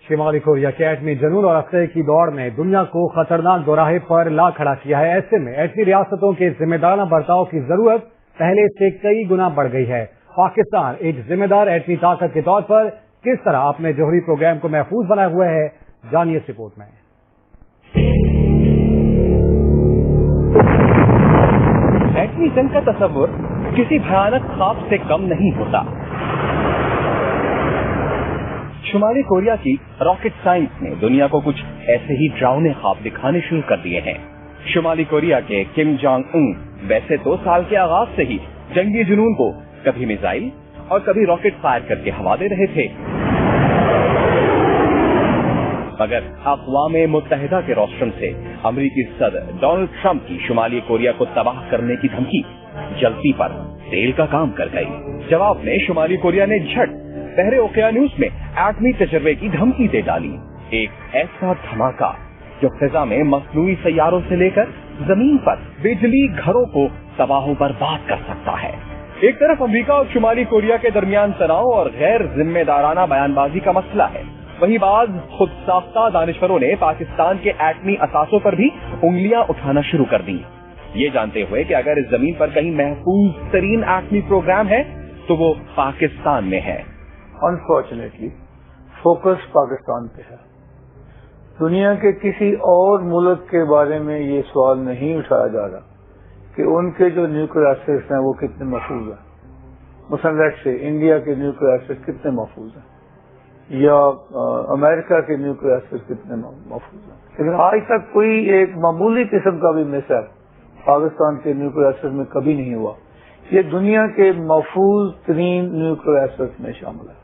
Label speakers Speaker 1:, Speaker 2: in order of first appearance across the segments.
Speaker 1: شمالی کوریا کے ایٹمی جنون اور عقیدے کی دوڑ نے دنیا کو خطرناک دوراہے پر لا کھڑا کیا ہے۔ ایسے میں ایٹمی ریاستوں کے ذمہ دارانہ برتاؤ کی ضرورت پہلے سے کئی گنا بڑھ گئی ہے۔ پاکستان ایک ذمہ دار ایٹمی طاقت کے طور پر کس طرح اپنے جوہری پروگرام کو محفوظ بنائے ہوئے ہے، جانیے اس رپورٹ میں۔
Speaker 2: ایٹمی جنگ کا تصور کسی بھیانک خواب سے کم نہیں ہوتا۔ شمالی کوریا کی راکٹ سائنس نے دنیا کو کچھ ایسے ہی ڈراؤنے خواب دکھانے شروع کر دیے ہیں۔ شمالی کوریا کے کم جانگ ان ویسے تو سال کے آغاز سے ہی جنگی جنون کو کبھی میزائل اور کبھی راکٹ فائر کر کے ہوا دے رہے تھے، مگر اقوام متحدہ کے روسٹرم سے امریکی صدر ڈونلڈ ٹرمپ کی شمالی کوریا کو تباہ کرنے کی دھمکی جلتی پر تیل کا کام کر گئی۔ جواب میں شمالی کوریا نے جھٹ بحر اوقیانوس میں ایٹمی تجربے کی دھمکی دے ڈالی، ایک ایسا دھماکہ جو فضا میں مصنوعی سیاروں سے لے کر زمین پر بجلی گھروں کو تباہ و برباد کر سکتا ہے۔ ایک طرف امریکہ اور شمالی کوریا کے درمیان تناؤ اور غیر ذمہ دارانہ بیان بازی کا مسئلہ ہے، وہیں بعض خود ساختہ دانشوروں نے پاکستان کے ایٹمی اثاثوں پر بھی انگلیاں اٹھانا شروع کر دی، یہ جانتے ہوئے کہ اگر اس زمین پر کہیں محفوظ ترین ایٹمی پروگرام ہے تو وہ پاکستان میں ہے۔
Speaker 3: انفارچونیٹلی فوکس پاکستان پہ ہے۔ دنیا کے کسی اور ملک کے بارے میں یہ سوال نہیں اٹھایا جا رہا کہ ان کے جو نیوکلیئر ایسٹس ہیں وہ کتنے محفوظ ہیں۔ مثلا لیٹ سے انڈیا کے نیوکلیئر ایسٹس کتنے محفوظ ہیں یا امریکہ کے نیوکلیئر ایسٹس کتنے محفوظ ہیں، لیکن آج تک کوئی ایک معمولی قسم کا بھی مس پاکستان کے نیوکلیئر ایسٹس میں کبھی نہیں ہوا۔ یہ دنیا کے محفوظ ترین نیوکلیئر ایسٹس میں شامل ہے،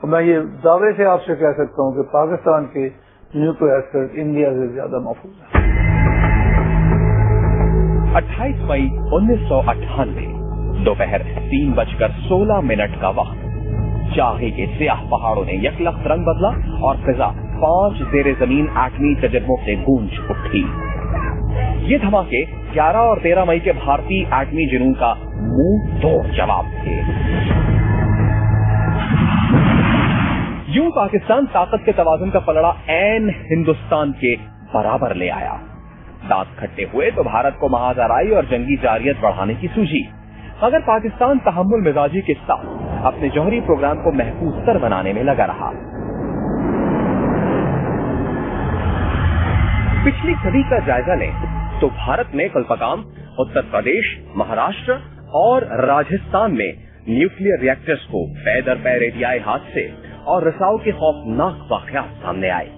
Speaker 3: اور میں یہ دعوے سے آپ سے کہہ سکتا ہوں کہ پاکستان کے نیوکلیئر ایسٹس انڈیا سے زیادہ محفوظ ہیں۔
Speaker 2: 28 مئی 1998 دوپہر 3:16 کا وقت، چاہے کے سیاہ پہاڑوں نے یکلخت رنگ بدلا اور فضا 5 زیر زمین ایٹمی تجربوں سے گونج اٹھی۔ یہ دھماکے 11 اور 13 مئی کے بھارتی ایٹمی جنون کا منہ توڑ جواب تھے۔ یوں پاکستان طاقت کے توازن کا پلڑا عین ہندوستان کے برابر لے آیا۔ دانت کھٹے ہوئے تو بھارت کو محاذ آرائی اور جنگی جارحیت بڑھانے کی سوجی، مگر پاکستان تحمل مزاجی کے ساتھ اپنے جوہری پروگرام کو محفوظ تر بنانے میں لگا رہا۔ پچھلی صدی کا جائزہ لیں تو بھارت نے کلپکام، اتر پردیش، مہاراشٹر اور راجستھان میں نیوکلیئر ریئیکٹرز کو پے در پے ریڈیائی حادثے اور رساؤ کے خوفناک واقعات سامنے آئے۔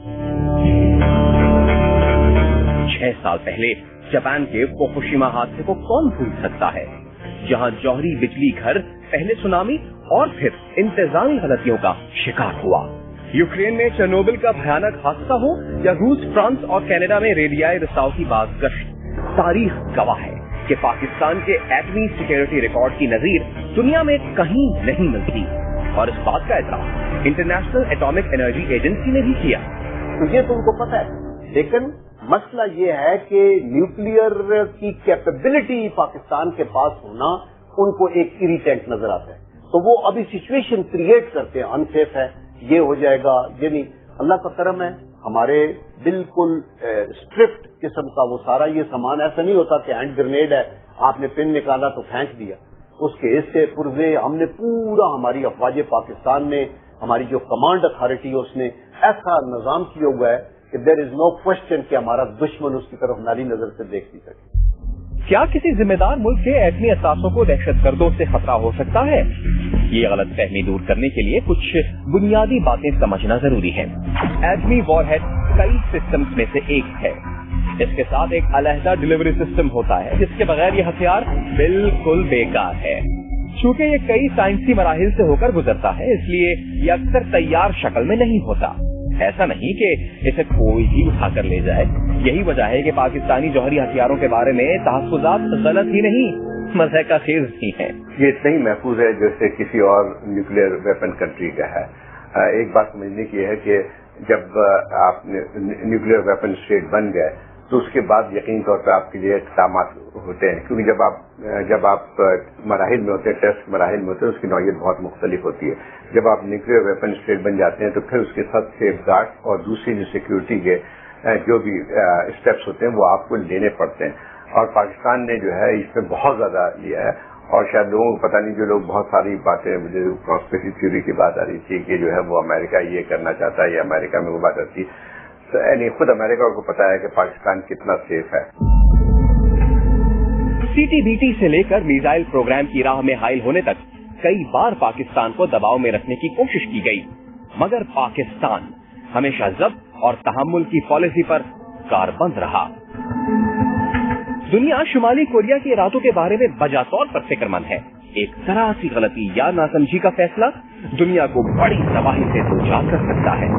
Speaker 2: 6 سال پہلے جاپان کے فوکوشیما حادثے کو کون بھول سکتا ہے، جہاں جوہری بجلی گھر پہلے سونامی اور پھر انتظامی غلطیوں کا شکار ہوا۔ یوکرین میں چرنوبل کا بھیانک حادثہ ہو یا روس، فرانس اور کینیڈا میں ریڈیائی رساؤ کی بازگشت، تاریخ گواہ ہے کہ پاکستان کے ایٹمی سیکیورٹی ریکارڈ کی نظیر دنیا میں کہیں نہیں ملتی، اور اس بات کا اعتراف انٹرنیشنل ایٹامک انرجی ایجنسی نے بھی کیا۔
Speaker 4: تو یہ تو ان کو پتہ ہے، لیکن مسئلہ یہ ہے کہ نیوکلیئر کی کیپیبلٹی پاکستان کے پاس ہونا ان کو ایک اریٹینٹ نظر آتا ہے، تو وہ ابھی سچویشن کریٹ کرتے ہیں، انسیف ہے، یہ ہو جائے گا، یعنی اللہ کا کرم ہے ہمارے بالکل اسٹرکٹ قسم کا وہ سارا یہ سامان، ایسا نہیں ہوتا کہ ہینڈ گرنیڈ ہے آپ نے پن نکالا تو پھینک دیا، اس کے حصے پرزے ہم نے پورا، ہماری افواج پاکستان نے، ہماری جو کمانڈ اتھارٹی ہے اس نے ایسا نظام کیا ہوا ہے کہ دیر از نو کوشچن کہ ہمارا دشمن اس کی طرف ناری نظر سے دیکھ نہیں سکے۔
Speaker 2: کیا کسی ذمہ دار ملک کے ایٹمی اثاثوں کو دہشت گردوں سے خطرہ ہو سکتا ہے؟ یہ غلط فہمی دور کرنے کے لیے کچھ بنیادی باتیں سمجھنا ضروری ہے۔ ایٹمی وار ہیڈ کئی سسٹمز میں سے ایک ہے، اس کے ساتھ ایک علیحدہ ڈیلیوری سسٹم ہوتا ہے جس کے بغیر یہ ہتھیار بالکل بیکار ہے۔ چونکہ یہ کئی سائنسی مراحل سے ہو کر گزرتا ہے، اس لیے یہ اکثر تیار شکل میں نہیں ہوتا۔ ایسا نہیں کہ اسے کوئی بھی اٹھا کر لے جائے، یہی وجہ ہے کہ پاکستانی جوہری ہتھیاروں کے بارے میں تحفظات غلط ہی نہیں، مضحکہ خیز ہی ہیں۔
Speaker 5: یہ اتنا ہی محفوظ ہے جیسے کسی اور نیوکلیئر ویپن کنٹری کا ہے۔ ایک بات سمجھنے کی ہے کہ جب آپ نیوکلیئر ویپن اسٹیٹ بن گئے تو اس کے بعد یقینی طور پہ آپ کے لیے اقدامات ہوتے ہیں، کیونکہ جب آپ مراحل میں ہوتے ہیں، ٹیسٹ مراحل میں ہوتے ہیں، اس کی نوعیت بہت مختلف ہوتی ہے. جب آپ نیوکلیئر ویپن اسٹیٹ بن جاتے ہیں تو پھر اس کے ساتھ سیف گارڈ اور دوسری جو سیکورٹی کے جو بھی اسٹیپس ہوتے ہیں وہ آپ کو لینے پڑتے ہیں. اور پاکستان نے جو ہے اس میں بہت زیادہ لیا ہے، اور شاید لوگوں کو پتہ نہیں، جو لوگ بہت ساری باتیں، مجھے کانسپریسی تھیوری کی بات آ رہی تھی کہ جو ہے وہ امریکہ یہ کرنا چاہتا ہے یا امریکہ میں وہ بات آتی ہے، یعنی خود امریکہ کو پتا ہے کہ پاکستان کتنا سیف ہے.
Speaker 2: CTBT سے لے کر میزائل پروگرام کی راہ میں حائل ہونے تک کئی بار پاکستان کو دباؤ میں رکھنے کی کوشش کی گئی، مگر پاکستان ہمیشہ ضبط اور تحمل کی پالیسی پر کاربند رہا. دنیا شمالی کوریا کے ارادوں کے بارے میں بجا طور پر فکر مند ہے. ایک ذرا سی غلطی یا ناسمجھی کا فیصلہ دنیا کو بڑی تباہی سے دوچار کر سکتا ہے.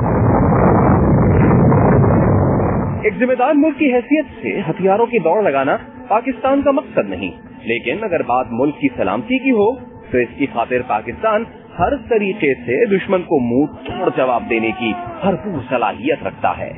Speaker 2: ایک ذمہ دار ملک کی حیثیت سے ہتھیاروں کی دوڑ لگانا پاکستان کا مقصد نہیں، لیکن اگر بات ملک کی سلامتی کی ہو تو اس کی خاطر پاکستان ہر طریقے سے دشمن کو منہ توڑ جواب دینے کی بھرپور صلاحیت رکھتا ہے.